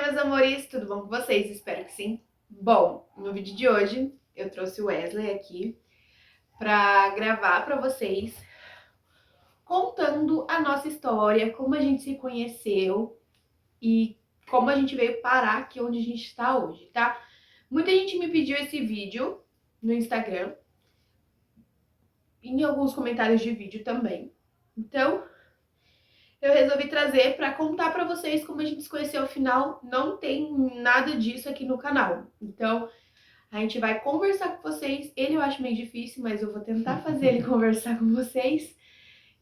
meus amores, tudo bom com vocês? Espero que sim. Bom, no vídeo de hoje eu trouxe o Wesley aqui pra gravar pra vocês contando a nossa história, como a gente se conheceu e como a gente veio parar aqui onde a gente tá hoje, tá? Muita gente me pediu esse vídeo no Instagram, em alguns comentários de vídeo também. Então, eu resolvi trazer para contar para vocês como a gente se conheceu. Afinal, não tem nada disso aqui no canal. Então, a gente vai conversar com vocês. Ele eu acho meio difícil, mas eu vou tentar fazer ele conversar com vocês.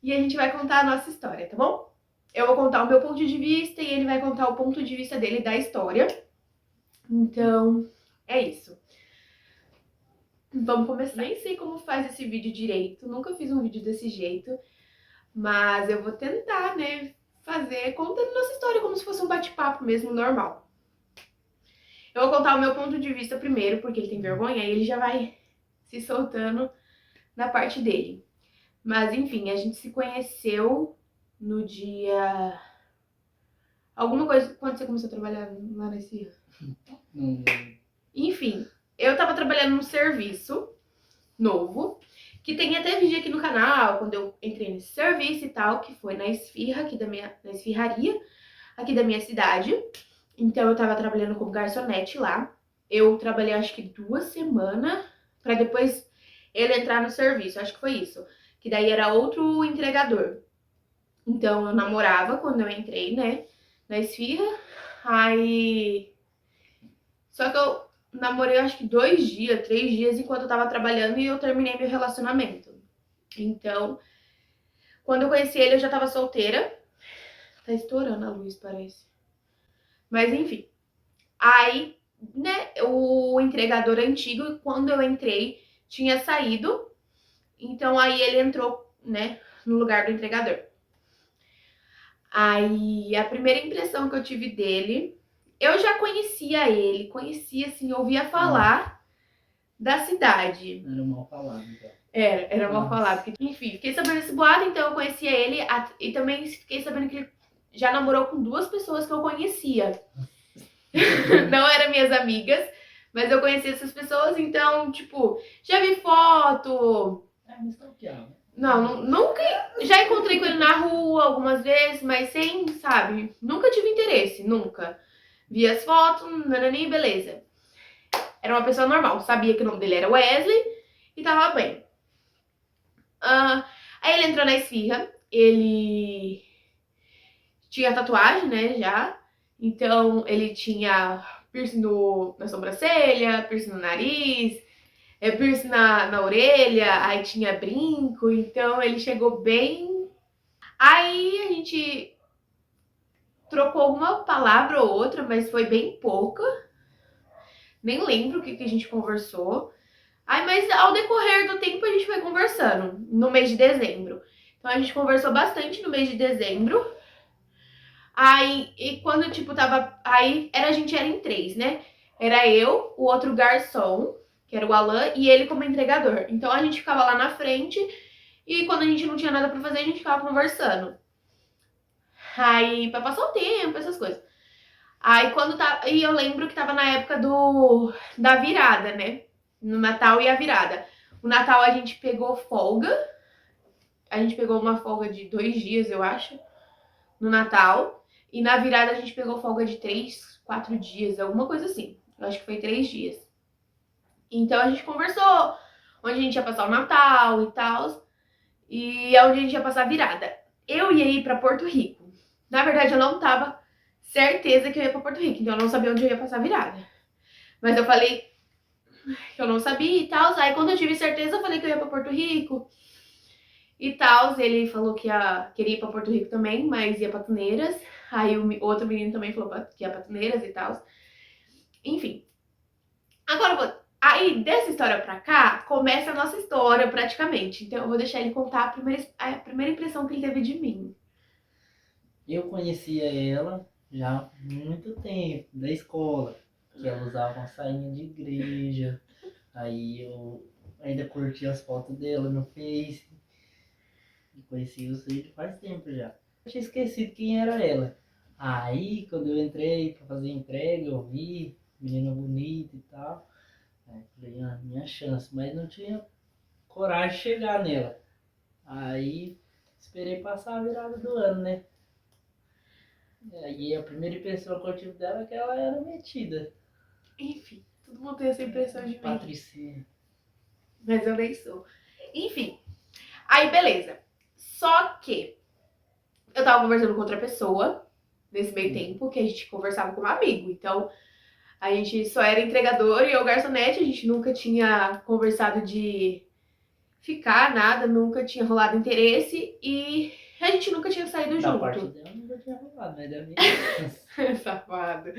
E a gente vai contar a nossa história, tá bom? Eu vou contar o meu ponto de vista e ele vai contar o ponto de vista dele da história. Então, é isso. Vamos começar. Nem sei como faz esse vídeo direito. Nunca fiz um vídeo desse jeito. Mas eu vou tentar, né, fazer contando nossa história como se fosse um bate-papo mesmo, normal. Eu vou contar o meu ponto de vista primeiro, porque ele tem vergonha, e ele já vai se soltando na parte dele. Mas enfim, a gente se conheceu no dia... Alguma coisa quando você começou a trabalhar lá nesse... Enfim, eu tava trabalhando num serviço novo, que tem até vídeo aqui no canal, quando eu entrei nesse serviço e tal, que foi na esfirra, aqui da minha... na esfirraria, aqui da minha cidade. Então eu tava trabalhando como garçonete lá. Eu trabalhei acho que 2 semanas pra depois ele entrar no serviço, acho que foi isso. Que daí era outro entregador. Então eu namorava quando eu entrei, né, na esfirra. Aí... Só que eu namorei acho que 2 dias, 3 dias enquanto eu tava trabalhando e eu terminei meu relacionamento. Então, quando eu conheci ele eu já tava solteira. Tá estourando a luz, parece. Mas enfim. Aí, né, o entregador antigo, quando eu entrei, tinha saído. Então aí ele entrou, né, no lugar do entregador. Aí a primeira impressão que eu tive dele, eu já conhecia ele, conhecia assim, ouvia falar da cidade. Era mal falado, então. Era mal falado. Enfim, fiquei sabendo desse boato, então eu conhecia ele e também fiquei sabendo que ele já namorou com 2 pessoas que eu conhecia. Não eram minhas amigas, mas eu conhecia essas pessoas, então, tipo, já vi foto. Me stalkeava. Não, nunca. Já encontrei com ele na rua algumas vezes, mas sem, sabe? Nunca tive interesse, nunca. Vi as fotos, nanani, beleza. Era uma pessoa normal, sabia que o nome dele era Wesley e tava bem. Aí ele entrou na esfirra, ele tinha tatuagem, né, já. Então ele tinha piercing na sobrancelha, piercing no nariz, piercing na orelha, aí tinha brinco, então ele chegou bem. Aí a gente trocou alguma palavra ou outra, mas foi bem pouca. Nem lembro o que a gente conversou. Aí, mas ao decorrer do tempo a gente foi conversando, no mês de dezembro. Então a gente conversou bastante no mês de dezembro. Aí, e quando, tipo, tava... Aí, a gente era em 3, né? Era eu, o outro garçom, que era o Alan, e ele como entregador. Então, a gente ficava lá na frente e quando a gente não tinha nada pra fazer, a gente ficava conversando. Aí, pra passar o tempo, essas coisas. Aí, quando tá... E eu lembro que tava na época da virada, né? No Natal e a virada. O Natal a gente pegou folga. A gente pegou uma folga de 2 dias, eu acho, no Natal. E na virada a gente pegou folga de 3, 4 dias, alguma coisa assim. Eu acho que foi 3 dias. Então a gente conversou onde a gente ia passar o Natal e tal. E onde a gente ia passar a virada. Eu ia ir pra Porto Rico. Na verdade, eu não tava certeza que eu ia pra Porto Rico. Então eu não sabia onde eu ia passar a virada. Mas eu falei que eu não sabia e tal. Aí quando eu tive certeza, eu falei que eu ia pra Porto Rico e tal. Ele falou que queria ir pra Porto Rico também, mas ia pra Tuneiras. Aí o outro menino também falou que ia pra Tuneiras e tal. Enfim. Agora, aí dessa história pra cá, começa a nossa história praticamente. Então eu vou deixar ele contar a primeira impressão que ele teve de mim. Eu conhecia ela já há muito tempo, da escola, que ela usava uma sainha de igreja. Aí eu ainda curti as fotos dela no Face. E conheci você faz tempo já. Eu tinha esquecido quem era ela. Aí, quando eu entrei pra fazer entrega, eu vi, menina bonita e tal. Aí falei, ah, minha chance, mas não tinha coragem de chegar nela. Aí, esperei passar a virada do ano, né? Aí a primeira impressão que eu tive dela é que ela era metida. Enfim, todo mundo tem essa impressão de mim. Patricinha. Mas eu nem sou. Enfim, aí beleza. Só que eu tava conversando com outra pessoa nesse meio tempo, que a gente conversava como amigo. Então, a gente só era entregador e eu garçonete, a gente nunca tinha conversado de ficar, nada, nunca tinha rolado interesse e a gente nunca tinha saído Da junto. parte dela nunca tinha rolado, mas da minha. Safado.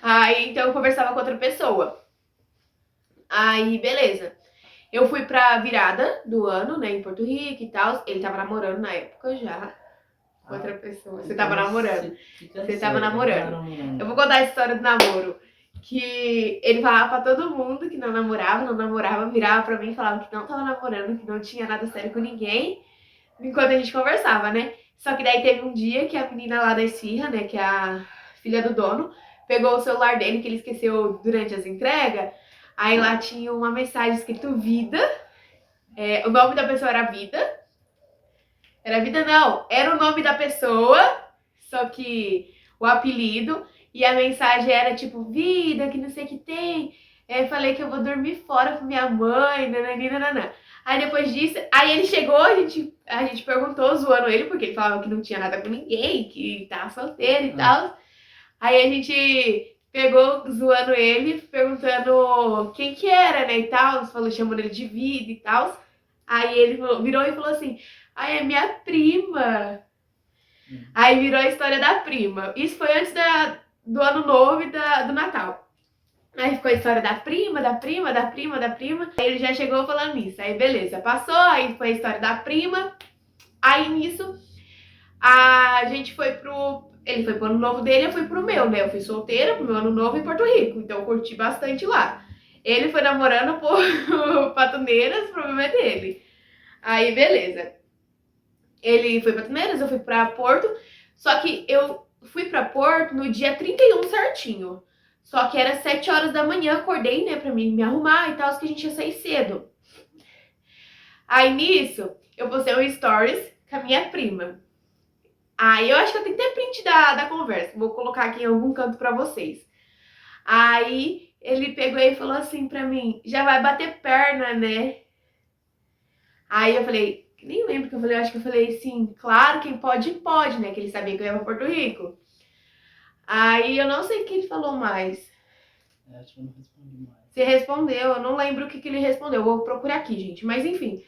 Aí, então eu conversava com outra pessoa. Aí, beleza. Eu fui pra virada do ano, né, em Porto Rico e tal. Ele tava namorando na época já. Com outra pessoa. Você tava namorando. Você tava namorando. Eu vou contar a história do namoro. Que ele falava pra todo mundo que não namorava, virava pra mim e falava que não tava namorando, que não tinha nada sério com ninguém, enquanto a gente conversava, né? Só que daí teve um dia que a menina lá da esfirra, né, que é a filha do dono, pegou o celular dele, que ele esqueceu durante as entregas, aí lá tinha uma mensagem escrito Vida, o nome da pessoa era Vida, era o nome da pessoa, só que o apelido, e a mensagem era tipo, vida, que não sei o que tem. Falei que eu vou dormir fora com minha mãe, nananina. Aí depois disso, aí ele chegou, a gente perguntou, zoando ele, porque ele falava que não tinha nada com ninguém, que tava solteiro e tal. Aí a gente pegou, zoando ele, perguntando quem que era, né, e tal, falou, chamando ele de vida e tal. Aí ele virou e falou assim, ai, é minha prima. Aí virou a história da prima. Isso foi antes do ano novo e do Natal. Aí ficou a história da prima, da prima, da prima, da prima. Aí ele já chegou falando isso. Aí beleza, passou, aí foi a história da prima. Aí nisso, a gente foi pro... Ele foi pro ano novo dele, eu fui pro meu, né? Eu fui solteira pro meu ano novo em Porto Rico. Então eu curti bastante lá. Ele foi namorando por Patuneiras, o problema é dele. Aí beleza. Ele foi pra Patuneiras, eu fui pra Porto. Só que eu fui pra Porto no dia 31 certinho. Só que era 7 horas da manhã, acordei, né, pra mim me arrumar e tal, que a gente ia sair cedo. Aí nisso, eu postei um stories com a minha prima. Aí eu acho que eu tenho que ter print da conversa. Vou colocar aqui em algum canto pra vocês. Aí ele pegou e falou assim pra mim, já vai bater perna, né? Aí eu falei, nem lembro que eu falei, eu acho que eu falei assim, claro, quem pode, pode, né? Que ele sabia que eu ia pra Porto Rico. Aí eu não sei o que ele falou mais. Acho que eu não respondi mais. Você respondeu, eu não lembro o que ele respondeu, vou procurar aqui, gente. Mas enfim.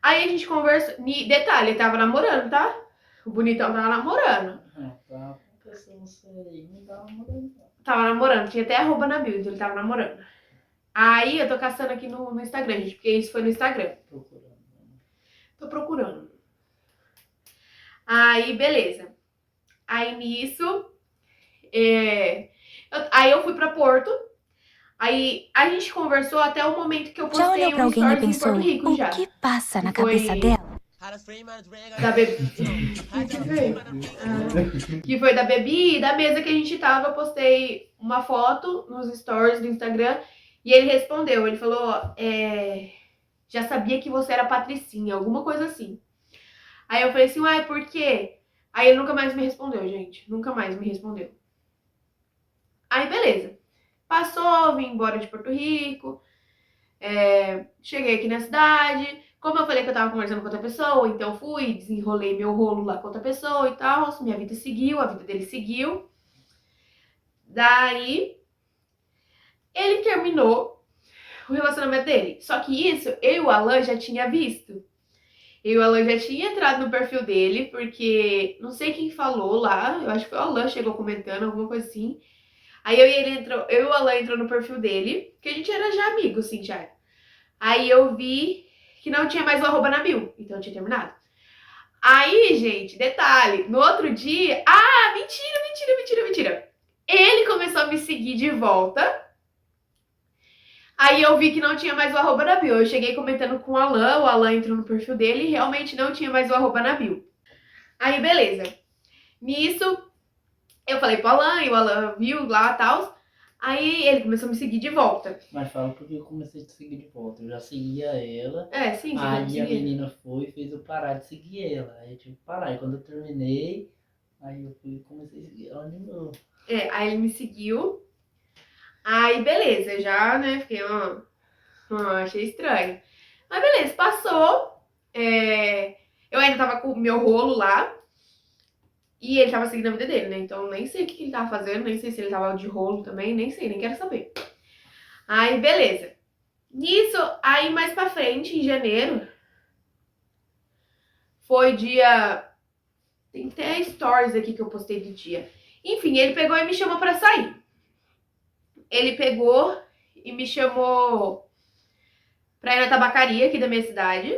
Aí a gente conversou. Detalhe, ele tava namorando, tá? O bonitão tava namorando. Tá pensando isso aí, não tava namorando. Tava namorando, tinha até arroba na bio, então ele tava namorando. Aí eu tô caçando aqui no Instagram, gente, porque isso foi no Instagram. Procurando. Tô procurando. Aí, beleza. Aí nisso. Aí eu fui pra Porto. Aí a gente conversou até o momento que eu Já postei olhou pra um alguém e stories em pensou, Porto Rico o já. que passa na Que foi- cabeça dela? Da que foi da Bebi e da mesa que a gente tava. Eu postei uma foto nos stories do Instagram e ele respondeu. Ele falou: já sabia que você era Patricinha, alguma coisa assim. Aí eu falei assim: uai, por quê? Aí ele nunca mais me respondeu, gente. Nunca mais me respondeu. Aí beleza. Passou, vim embora de Porto Rico. Cheguei aqui na cidade. Como eu falei que eu tava conversando com outra pessoa, então fui, desenrolei meu rolo lá com outra pessoa e tal. Minha vida seguiu, a vida dele seguiu. Daí, ele terminou o relacionamento dele. Só que isso, eu e o Alan já tinha visto. Eu e o Alan já tinha entrado no perfil dele, porque não sei quem falou lá, eu acho que foi o Alan, chegou comentando, alguma coisa assim. Aí eu e o Alan entrou no perfil dele, que a gente era já amigo, assim, já. Aí eu vi que não tinha mais o arroba na bio, então eu tinha terminado. Aí, gente, detalhe, no outro dia... Ah, mentira. Ele começou a me seguir de volta. Aí eu vi que não tinha mais o arroba na bio. Eu cheguei comentando com o Alan entrou no perfil dele e realmente não tinha mais o arroba na bio. Aí, beleza. Nisso, Eu falei pro Alan, e o Alan viu lá e tal. Aí ele começou a me seguir de volta. Mas fala porque eu comecei a te seguir de volta. Eu já seguia ela. É, sim, você já me Aí a seguia. menina foi e fez eu parar de seguir ela. Aí eu tive que parar. E quando eu terminei, aí eu fui e comecei a seguir ela de novo. É, aí ele me seguiu. Aí beleza, eu já, né, fiquei, achei estranho. Mas beleza, passou. Eu ainda tava com o meu rolo lá. E ele tava seguindo a vida dele, né? Então nem sei o que ele tava fazendo, nem sei se ele tava de rolo também, nem sei, nem quero saber. Aí, beleza. Nisso, aí mais pra frente, em janeiro, foi dia. Tem até stories aqui que eu postei do dia. Enfim, ele pegou e me chamou pra sair. Ele pegou e me chamou pra ir na tabacaria aqui da minha cidade.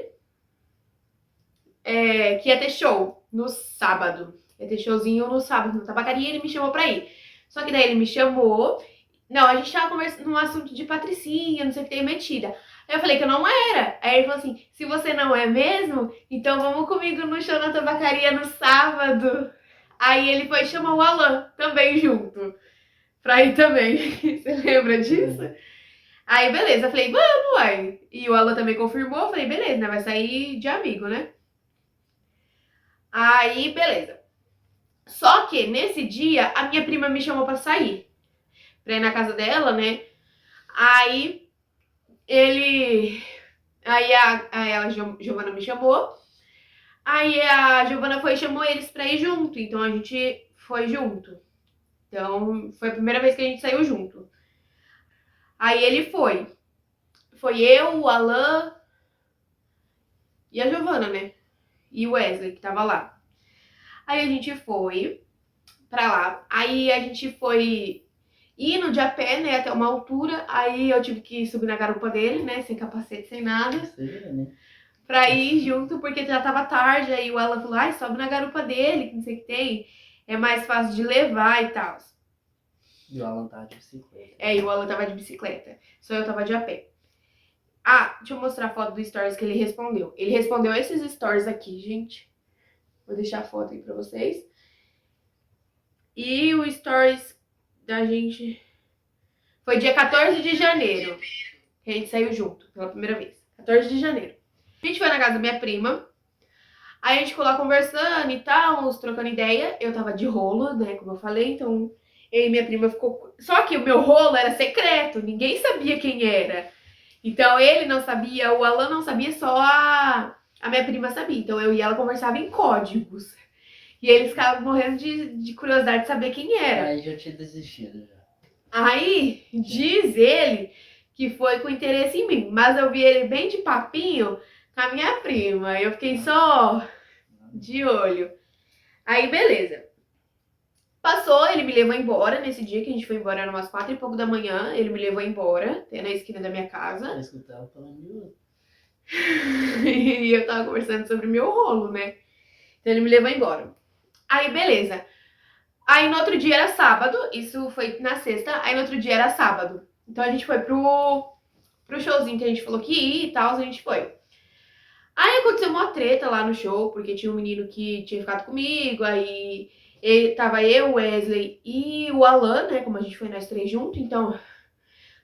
Que ia ter show no sábado. Ia ter showzinho no sábado na tabacaria e ele me chamou pra ir. Só que daí ele me chamou. Não, a gente tava conversando num assunto de patricinha, não sei o que tem metida. Aí eu falei que eu não era. Aí ele falou assim: se você não é mesmo, então vamos comigo no show na tabacaria no sábado. Aí ele foi chamar o Alan também junto. Pra ir também. Você lembra disso? Aí beleza, eu falei, vamos, uai. E o Alan também confirmou, eu falei, beleza, né? Vai sair de amigo, né? Aí, beleza. Só que nesse dia, a minha prima me chamou pra sair. Pra ir na casa dela, né? Aí, ele... Aí a Giovana me chamou. Aí a Giovana foi e chamou eles pra ir junto. Então a gente foi junto. Então foi a primeira vez que a gente saiu junto. Aí ele foi. Foi eu, o Alan e a Giovana, né? E o Wesley, que tava lá. Aí a gente foi pra lá. Aí a gente foi indo de a pé, né, até uma altura. Aí eu tive que subir na garupa dele, né, sem capacete, sem nada. Você vê, né? Pra ir junto, porque já tava tarde. Aí o Alan falou, ai, sobe na garupa dele, que não sei o que tem. É mais fácil de levar e tal. E o Alan tava de bicicleta. E o Alan tava de bicicleta. Só eu tava de a pé. Ah, deixa eu mostrar a foto do stories que ele respondeu. Ele respondeu esses stories aqui, gente. Vou deixar a foto aí pra vocês. E o stories da gente foi dia 14 de janeiro. Que a gente saiu junto, pela primeira vez. 14 de janeiro. A gente foi na casa da minha prima. Aí a gente ficou lá conversando e tal, uns trocando ideia. Eu tava de rolo, né, como eu falei. Então, eu e minha prima ficou... Só que o meu rolo era secreto. Ninguém sabia quem era. Então, ele não sabia, o Alan não sabia, só a minha prima sabia. Então, eu e ela conversava em códigos. E eles ficavam morrendo de curiosidade de saber quem era. Aí já tinha desistido já. Aí, diz ele que foi com interesse em mim. Mas eu vi ele bem de papinho com a minha prima. Eu fiquei só de olho. Aí, beleza. Passou, ele me levou embora nesse dia que a gente foi embora, eram umas 4 e pouco da manhã. Ele me levou embora, até na esquina da minha casa. Eu escutava falando de outro. E eu tava conversando sobre meu rolo, né? Então ele me levou embora. Aí, beleza. Aí no outro dia era sábado, isso foi na sexta, aí no outro dia era sábado. Então a gente foi pro showzinho que a gente falou que ia e tal, a gente foi. Aí aconteceu uma treta lá no show, porque tinha um menino que tinha ficado comigo, aí tava eu, Wesley e o Alan, né, como a gente foi nós três juntos, então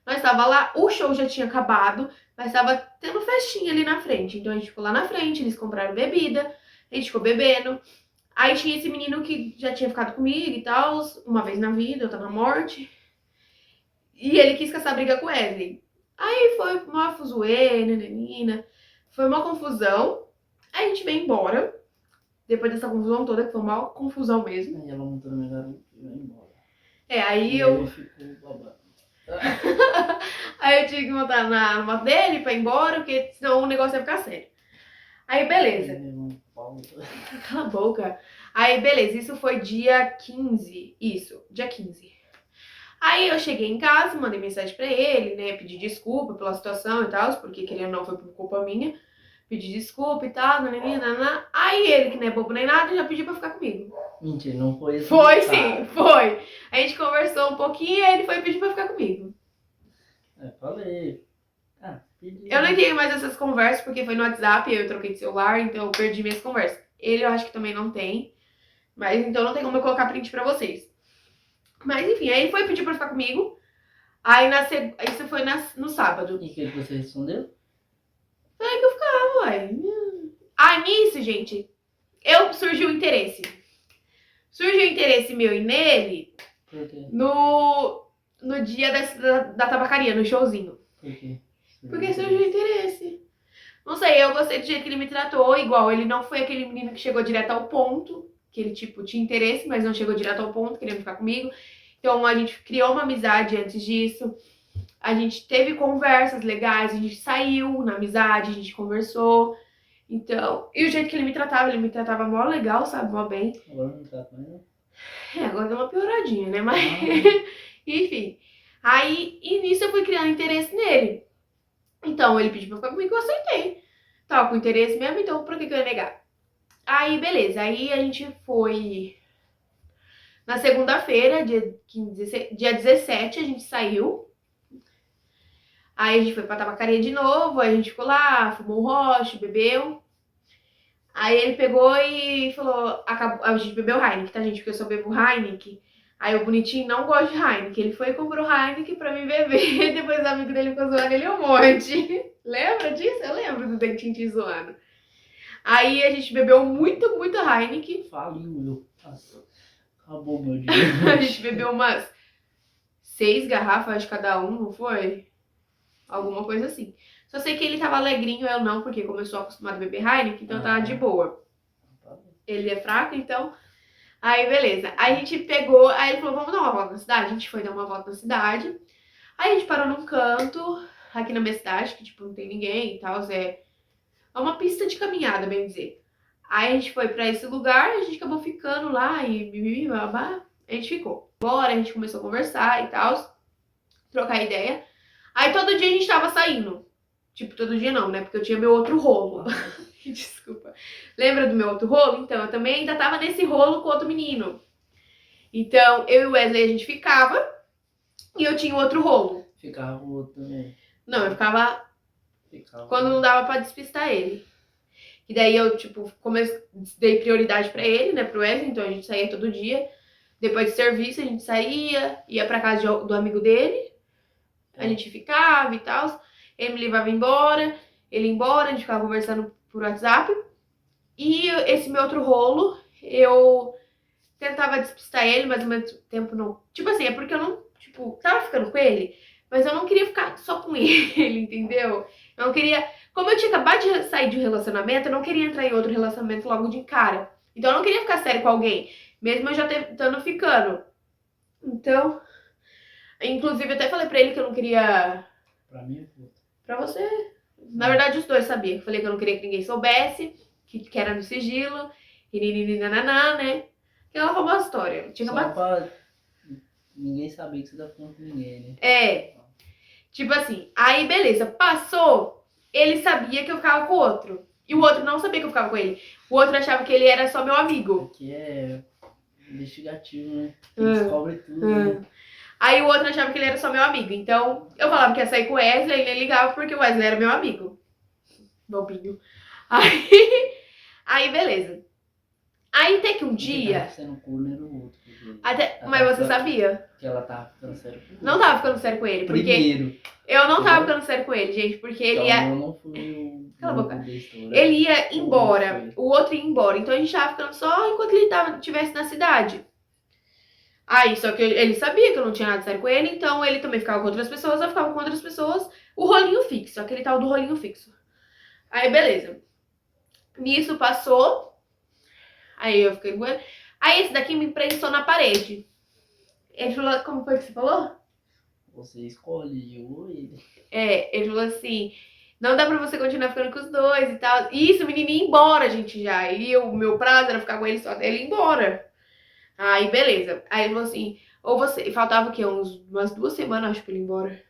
nós tava lá, o show já tinha acabado, mas tava tendo festinha ali na frente, então a gente ficou lá na frente, eles compraram bebida, a gente ficou bebendo. Aí tinha esse menino que já tinha ficado comigo e tal, uma vez na vida, outra na morte. E ele quis caçar briga com o Wesley. Aí foi uma fuzuê, nananina. Foi uma confusão. Aí a gente veio embora. Depois dessa confusão toda, que foi uma confusão mesmo. Aí ela montou na minha garupa e vai embora. Aí E eu... ele ficou babado. Aí eu tive que montar na moto dele pra ir embora, porque senão o negócio ia ficar sério. Aí beleza. Ele levou um pau. Cala a boca. Aí, beleza, isso foi dia 15. Isso, dia 15. Aí eu cheguei em casa, mandei mensagem pra ele, né? Pedi desculpa pela situação e tal, porque querendo ou não foi por culpa minha. Pedi desculpa e tal, nananina. Aí ele, que não é bobo nem nada, já pediu pra ficar comigo. Mentira, não foi isso. Foi sim, foi. A gente conversou um pouquinho e aí ele foi pedir pra ficar comigo. Falei. Pedi. Eu não tenho mais essas conversas porque foi no WhatsApp, eu troquei de celular, então eu perdi minhas conversas. Ele eu acho que também não tem. Mas então não tem como eu colocar print pra vocês. Mas enfim, aí ele foi pedir pra ficar comigo. Aí isso foi no sábado. E o que você respondeu? Falei que eu ficava, ué. Nisso, gente, surgiu o interesse. Surgiu o interesse meu e nele. Por quê? No dia da tabacaria, no showzinho. Por quê? Porque surgiu interesse. Não sei, eu gostei do jeito que ele me tratou, igual ele não foi aquele menino que chegou direto ao ponto, que ele, tipo, tinha interesse, mas não chegou direto ao ponto, querendo ficar comigo. Então a gente criou uma amizade antes disso. A gente teve conversas legais, a gente saiu na amizade, a gente conversou. Então, e o jeito que ele me tratava mó legal, sabe, mó bem. Agora não trata mais, não? Agora deu uma pioradinha, né? Mas, enfim. Aí, e nisso eu fui criando interesse nele. Então, ele pediu pra ficar comigo, eu aceitei. Tava com interesse mesmo, então por que eu ia negar? Aí, beleza. Aí a gente foi... Na segunda-feira, dia 17, a gente saiu. Aí a gente foi pra tabacaria de novo, aí a gente ficou lá, fumou um roche, bebeu. Aí ele pegou e falou, a gente bebeu Heineken, tá, gente? Porque eu só bebo Heineken. Aí o bonitinho não gosta de Heineken. Ele foi e comprou Heineken pra mim beber. Depois o amigo dele ficou zoando ele um monte. Lembra disso? Eu lembro do Dentinho te zoando. Aí a gente bebeu muito, muito Heineken. Faliu eu. Nossa, acabou meu dia. A gente bebeu umas 6 garrafas de cada um, não foi? Alguma coisa assim. Só sei que ele tava alegrinho, eu não, porque como eu sou acostumada a beber Heineken, então eu tava de boa. Ele é fraco, então... Aí, beleza. Aí a gente pegou, aí ele falou, vamos dar uma volta na cidade? A gente foi dar uma volta na cidade. Aí a gente parou num canto, aqui na minha cidade, que, tipo, não tem ninguém e tal, é uma pista de caminhada, bem dizer. Aí a gente foi pra esse lugar, a gente acabou ficando lá e babá, a gente ficou. Bora, a gente começou a conversar e tal, trocar ideia. Aí todo dia a gente tava saindo. Tipo, todo dia não, né? Porque eu tinha meu outro rolo. Desculpa. Lembra do meu outro rolo? Então, eu também ainda tava nesse rolo com outro menino. Então, eu e o Wesley, a gente ficava e eu tinha o outro rolo. Ficava o outro também. Não, eu ficava quando não dava pra despistar ele. E daí eu, tipo, dei prioridade pra ele, né, pro Wesley, então a gente saía todo dia. Depois do serviço, a gente saía, ia pra casa do amigo dele, a gente ficava e tal. Ele me levava embora, ele ia embora, a gente ficava conversando por WhatsApp. E esse meu outro rolo, eu tentava despistar ele, mas ao mesmo tempo não. Tipo assim, é porque eu não, tipo, tava ficando com ele, mas eu não queria ficar só com ele, entendeu? Eu não queria. Como eu tinha acabado de sair de um relacionamento, eu não queria entrar em outro relacionamento logo de cara. Então eu não queria ficar sério com alguém, mesmo eu já estando ficando. Então, inclusive eu até falei pra ele que eu não queria. Pra mim, Pra você. Na verdade, os dois sabiam. Eu falei que eu não queria que ninguém soubesse, que era no sigilo, e nananã, né? Aquela famosa história. Tinha só acabado... pra ninguém saber que você tá falando com ninguém, né? É. Tipo assim, aí beleza, passou, ele sabia que eu ficava com o outro. E o outro não sabia que eu ficava com ele. O outro achava que ele era só meu amigo. Aqui é investigativo, né? Ele descobre tudo, né? Aí o outro achava que ele era só meu amigo. Então, eu falava que ia sair com o Wesley, ele ligava porque o Wesley era meu amigo. Bobinho. Aí beleza. Aí até que um dia... Tava sendo corno era o outro. Mas você sabia? Que ela tava ficando sério com ele. Não tava ficando sério com ele, porque... Primeiro. Eu não tava ficando sério com ele, gente, porque ele ia... Então, não foi Cala a boca. da história. Ele ia embora, o outro ia embora. Então a gente tava ficando só enquanto ele estivesse na cidade. Aí, só que ele sabia que eu não tinha nada sério com ele, então ele também ficava com outras pessoas, eu ficava com outras pessoas. O rolinho fixo, aquele tal do rolinho fixo. Aí, beleza. Nisso passou. Aí eu fiquei com ele. Aí esse daqui me prensou na parede. Ele falou, como foi que você falou? Você escolheu ele. Ele falou assim, não dá pra você continuar ficando com os dois e tal. E isso, o menino ia embora, gente, já. E o meu prazo era ficar com ele só até ele ir embora. Aí, beleza. Aí ele falou assim, ou você... Faltava o quê? Umas 2 semanas, acho, pra ele ir embora.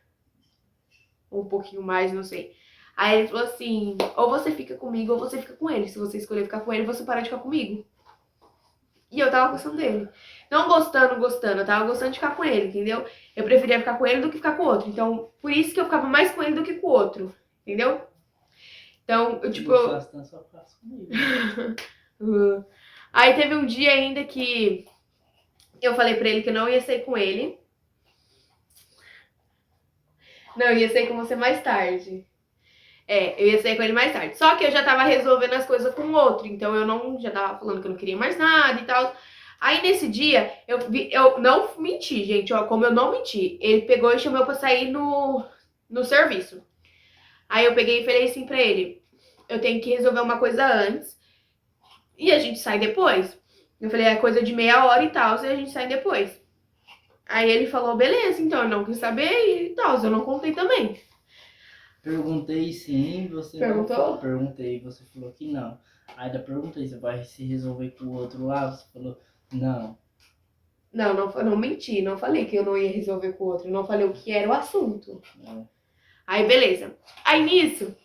Ou um pouquinho mais, não sei. Aí ele falou assim, ou você fica comigo ou você fica com ele. Se você escolher ficar com ele, você para de ficar comigo. E eu tava gostando dele. Não gostando, eu tava gostando de ficar com ele, entendeu? Eu preferia ficar com ele do que ficar com o outro. Então, por isso que eu ficava mais com ele do que com o outro, entendeu? Então, eu tipo... Eu faço tanto, só faço comigo. Aí teve um dia ainda que eu falei pra ele que eu não ia sair com ele. Não, eu ia sair com você mais tarde. Eu ia sair com ele mais tarde. Só que eu já tava resolvendo as coisas com o outro, então eu não já tava falando que eu não queria mais nada e tal. Aí nesse dia, eu não menti, gente, ó, como eu não menti. Ele pegou e chamou pra sair no serviço. Aí eu peguei e falei assim pra ele, eu tenho que resolver uma coisa antes e a gente sai depois. Eu falei, é coisa de meia hora e tal, e a gente sai depois. Aí ele falou, beleza, então eu não quis saber e tal, eu não contei também. Perguntei sim, você Perguntou? não falou. Perguntei, você falou que não. Aí eu perguntei, você vai se resolver com o outro lá? Você falou, não. Não menti, não falei que eu não ia resolver com o outro, não falei o que era o assunto. É. Aí beleza. Aí nisso,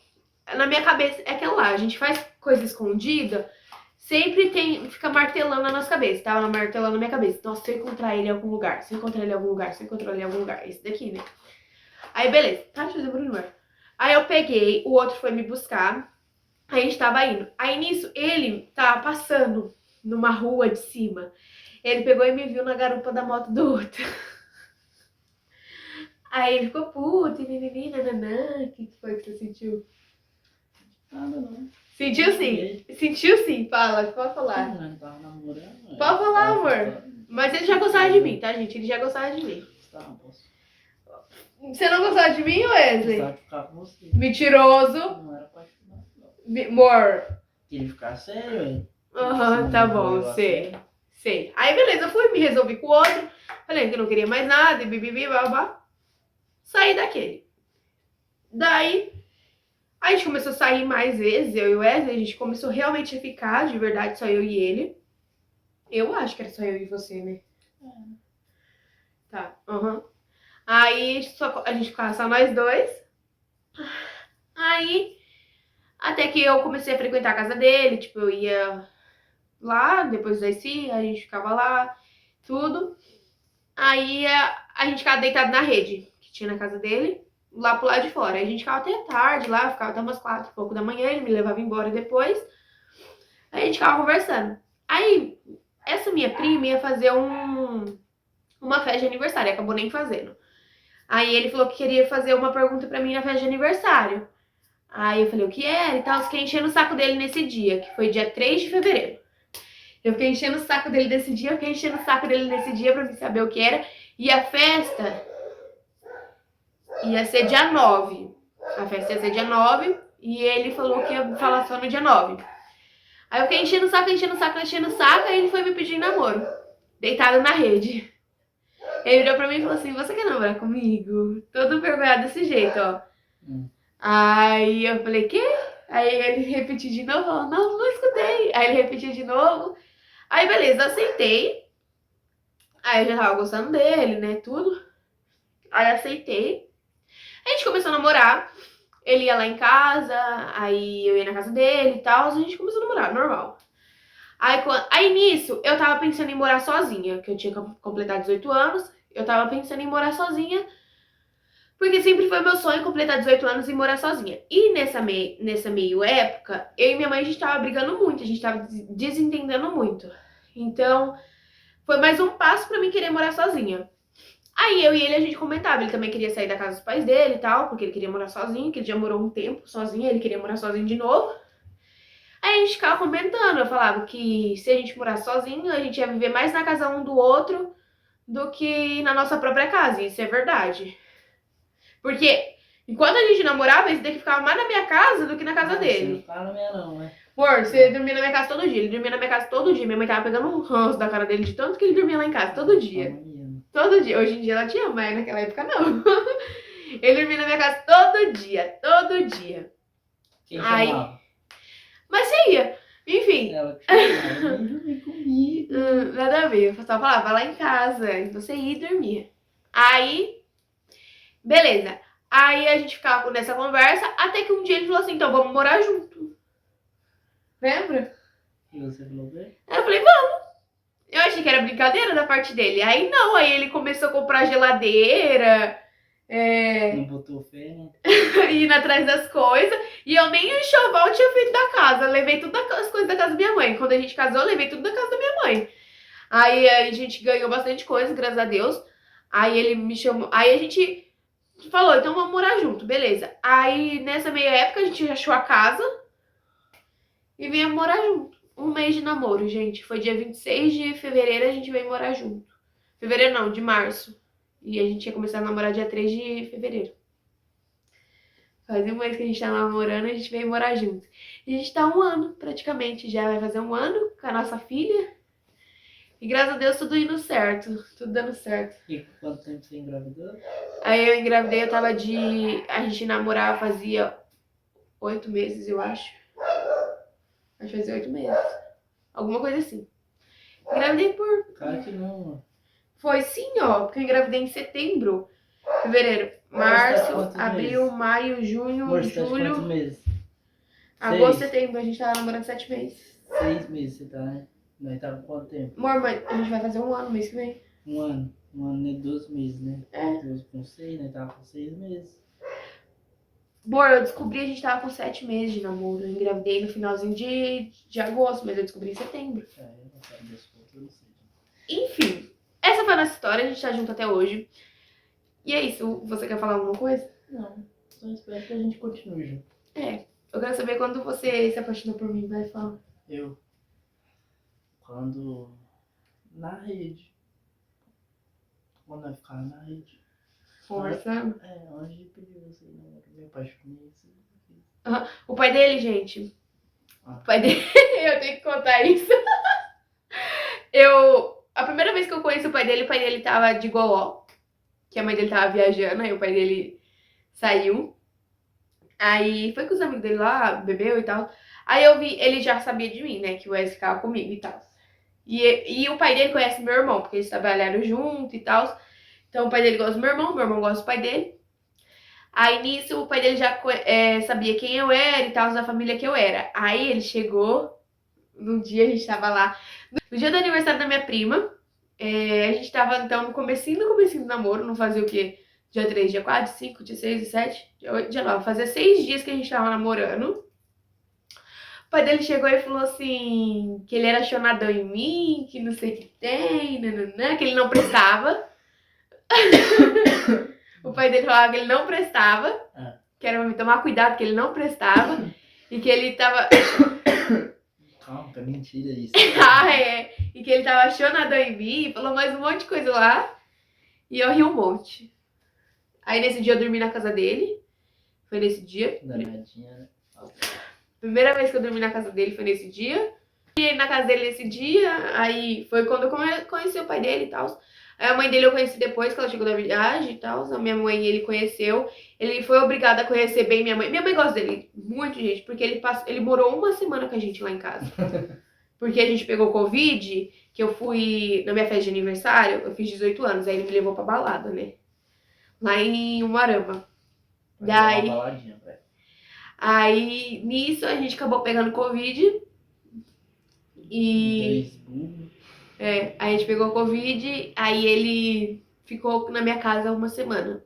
na minha cabeça, é aquela lá, a gente faz coisa escondida, sempre fica martelando na nossa cabeça, tava martelando na minha cabeça. Nossa, se eu encontrar ele em algum lugar, se eu encontrar ele em algum lugar, se eu encontrar ele em algum lugar, esse daqui, né? Aí beleza, tá, deixa eu fazer barulho. Aí eu peguei, o outro foi me buscar, aí a gente tava indo. Aí nisso, ele tava passando numa rua de cima. Ele pegou e me viu na garupa da moto do outro. Aí ele ficou puto, e nananã. O que foi que você sentiu? Nada não. Sentiu sim. Sentiu sim, fala, pode falar. Não tava namorando. Pode falar, amor. Mas ele já gostava de mim, tá, gente? Ele já gostava de mim. Tá, posso. Você não gostava de mim, Wesley? Gostava de ficar com você. Mentiroso. Não era apaixonado, não. Amor. Queria ficar sério, hein? Aham, tá bom, sei. Sei. Aí beleza, eu fui, me resolvi com o outro. Falei que eu não queria mais nada, e bibibi, babá. Saí daquele. Daí, a gente começou a sair mais vezes, eu e o Wesley. A gente começou realmente a ficar, de verdade, só eu e ele. Eu acho que era só eu e você, né? Tá, aham. Aí a gente ficava só nós dois. Aí, até que eu comecei a frequentar a casa dele. Tipo, eu ia lá, depois da IC, a gente ficava lá, tudo. Aí a gente ficava deitado na rede que tinha na casa dele, lá pro lado de fora. Aí a gente ficava até tarde lá, ficava até umas 4 e pouco da manhã, ele me levava embora depois. Aí a gente ficava conversando. Aí, essa minha prima ia fazer uma festa de aniversário, acabou nem fazendo. Aí ele falou que queria fazer uma pergunta pra mim na festa de aniversário. Aí eu falei o que era e tal, fiquei enchendo o saco dele nesse dia, que foi dia 3 de fevereiro. Eu fiquei enchendo o saco dele desse dia, eu fiquei enchendo o saco dele nesse dia pra me saber o que era. E a festa ia ser dia 9. A festa ia ser dia 9 e ele falou que ia falar só no dia 9. Aí eu fiquei enchendo o saco, aí ele foi me pedir namoro. Deitado na rede. Ele olhou pra mim e falou assim, você quer namorar comigo? Todo envergonhado desse jeito, ó. Aí eu falei, quê? Aí ele repetiu de novo, falou, não escutei. Aí ele repetiu de novo. Aí beleza, aceitei. Aí eu já tava gostando dele, né, tudo. Aí aceitei. A gente começou a namorar. Ele ia lá em casa, aí eu ia na casa dele e tal. A gente começou a namorar, normal. Aí nisso, eu tava pensando em morar sozinha, que eu tinha completado 18 anos. Eu tava pensando em morar sozinha, porque sempre foi meu sonho completar 18 anos e morar sozinha. E nessa meio época, eu e minha mãe, a gente tava brigando muito, a gente tava desentendendo muito. Então, foi mais um passo pra mim querer morar sozinha. Aí eu e ele, a gente comentava, ele também queria sair da casa dos pais dele e tal, porque ele queria morar sozinho, que ele já morou um tempo sozinho, ele queria morar sozinho de novo. Aí a gente ficava comentando, eu falava que se a gente morasse sozinho, a gente ia viver mais na casa um do outro do que na nossa própria casa, e isso é verdade. Porque enquanto a gente namorava, esse daqui ficava mais na minha casa do que na casa dele. Não ficava na minha não, né? Amor, você dormia na minha casa todo dia, ele dormia na minha casa todo dia. Minha mãe tava pegando um ranço da cara dele de tanto que ele dormia lá em casa, todo dia. Todo dia. Hoje em dia ela tinha, mas naquela época não. Ele dormia na minha casa todo dia, todo dia. Quem chamava? Aí, mas você ia, enfim. Ela que chamava, vem dormir comigo. Nada a ver, eu só falava, vai lá em casa, e você ia e dormia. Aí, beleza. Aí a gente ficava nessa conversa, até que um dia ele falou assim, então vamos morar junto. Lembra? E você falou bem? Aí eu falei, vamos. Eu achei que era brincadeira da parte dele. Aí não, aí ele começou a comprar geladeira, Não botou fé, né? indo atrás das coisas. E eu nem o enxoval tinha feito da casa. Eu levei tudo as coisas da casa da minha mãe. Quando a gente casou, eu levei tudo da casa da minha mãe. Aí a gente ganhou bastante coisa, graças a Deus. Aí ele me chamou. Aí a gente falou, então vamos morar junto, beleza. Aí nessa meia época a gente achou a casa e viemos morar junto. Um mês de namoro, gente. Foi dia 26 de fevereiro a gente veio morar junto. Fevereiro não, de março. E a gente ia começar a namorar dia 3 de fevereiro. Fazia um mês que a gente tá namorando e a gente veio morar junto. E a gente tá há um ano, praticamente. Já vai fazer um ano com a nossa filha. E graças a Deus tudo indo certo. Tudo dando certo. E quanto tempo você engravidou? Aí eu engravidei, eu tava de... A gente namorava fazia 8 meses, eu acho. Acho que fazia 8 meses. Alguma coisa assim. Engravidei por... Cara que não, mano. Foi sim, ó. Porque eu engravidei em setembro. Fevereiro, Amor, você tá março, de quantos abril, meses? maio, junho, Amor, você tá de quantos julho, meses? agosto, 6. setembro. A gente tava namorando 7 meses. 6 meses você tá, né? Nós tá com quanto tempo? Amor, mas a gente vai fazer um ano mês que vem. Um ano. Um ano é 12 meses, né? É. 12 com 6, né? Tava com 6 meses. Amor, eu descobri a gente tava com 7 meses de namoro. Eu engravidei no finalzinho de agosto, mas eu descobri em setembro. É, eu não sabe das contas, eu não sei. Enfim, essa foi a nossa história. A gente tá junto até hoje. E é isso. Você quer falar alguma coisa? Não, só espero que a gente continue junto. É. Eu quero saber quando você se apaixonou por mim. Vai falar. Eu, quando... Na rede. Quando vai ficar na rede. Conversando. É, antes de pedir você, não, eu me apaixonei assim. O pai dele, gente. Ah. O pai dele. Eu tenho que contar isso. A primeira vez que eu conheci o pai dele tava de gogó. Que a mãe dele tava viajando, aí o pai dele saiu. Aí foi com os amigos dele lá, bebeu e tal. Aí eu vi, ele já sabia de mim, né? Que o Wes ficava comigo e tal. E o pai dele conhece meu irmão, porque eles trabalharam junto e tal. Então o pai dele gosta do meu irmão gosta do pai dele. Aí nisso o pai dele já sabia quem eu era e tal, da família que eu era. Aí ele chegou, num dia a gente tava lá, no dia do aniversário da minha prima. A gente tava então no comecinho do namoro, não fazia o quê? Dia 3, dia 4, dia 5, dia 6, dia 7, dia 8, dia 9. Fazia 6 dias que a gente tava namorando. O pai dele chegou e falou assim, que ele era chonadão em mim, que não sei o que tem, nananã, que ele não prestava. O pai dele falava que ele não prestava, que era pra me tomar cuidado, que ele não prestava, e que ele tava... Calma, é mentira isso. E que ele tava chonadão em mim, falou mais um monte de coisa lá, e eu ri um monte. Aí nesse dia eu dormi na casa dele, foi nesse dia. Danadinha, né? Primeira vez que eu dormi na casa dele foi nesse dia. E na casa dele nesse dia, aí foi quando eu conheci o pai dele e tal. Aí a mãe dele eu conheci depois que ela chegou da viagem e tal. A minha mãe ele conheceu. Ele foi obrigado a conhecer bem minha mãe. Minha mãe gosta dele muito, gente, porque ele morou uma semana com a gente lá em casa. Porque a gente pegou Covid, que eu fui na minha festa de aniversário, eu fiz 18 anos, aí ele me levou pra balada, né? Lá em Umuarama. Daí, uma baladinha, velho. aí, nisso, a gente acabou pegando Covid. E aí a gente pegou Covid, aí ele ficou na minha casa uma semana.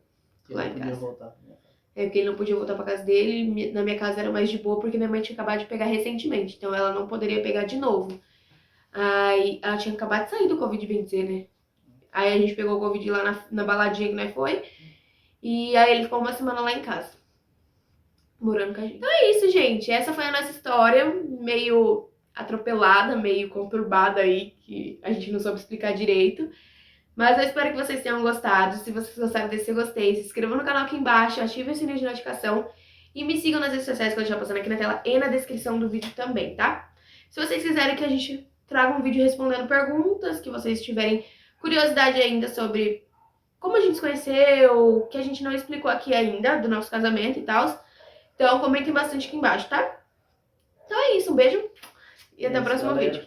Lá em casa. Voltar pra minha casa. Porque ele não podia voltar pra casa dele. Na minha casa era mais de boa, porque minha mãe tinha acabado de pegar recentemente. Então ela não poderia pegar de novo. Aí ela tinha acabado de sair do Covid, bem dizer, né? Aí a gente pegou o Covid lá na baladinha que nós foi. E aí ele ficou uma semana lá em casa. Morando com a gente. Então é isso, gente. Essa foi a nossa história. Meio atropelada, meio conturbada aí, que a gente não soube explicar direito. Mas eu espero que vocês tenham gostado. Se vocês gostaram desse gostei, se inscrevam no canal aqui embaixo, ativem o sininho de notificação e me sigam nas redes sociais que eu já passando aqui na tela e na descrição do vídeo também, tá? Se vocês quiserem que a gente traga um vídeo respondendo perguntas, que vocês tiverem curiosidade ainda sobre como a gente se conheceu, que a gente não explicou aqui ainda, do nosso casamento e tal, então comentem bastante aqui embaixo, tá? Então é isso, um beijo e até o próximo vídeo.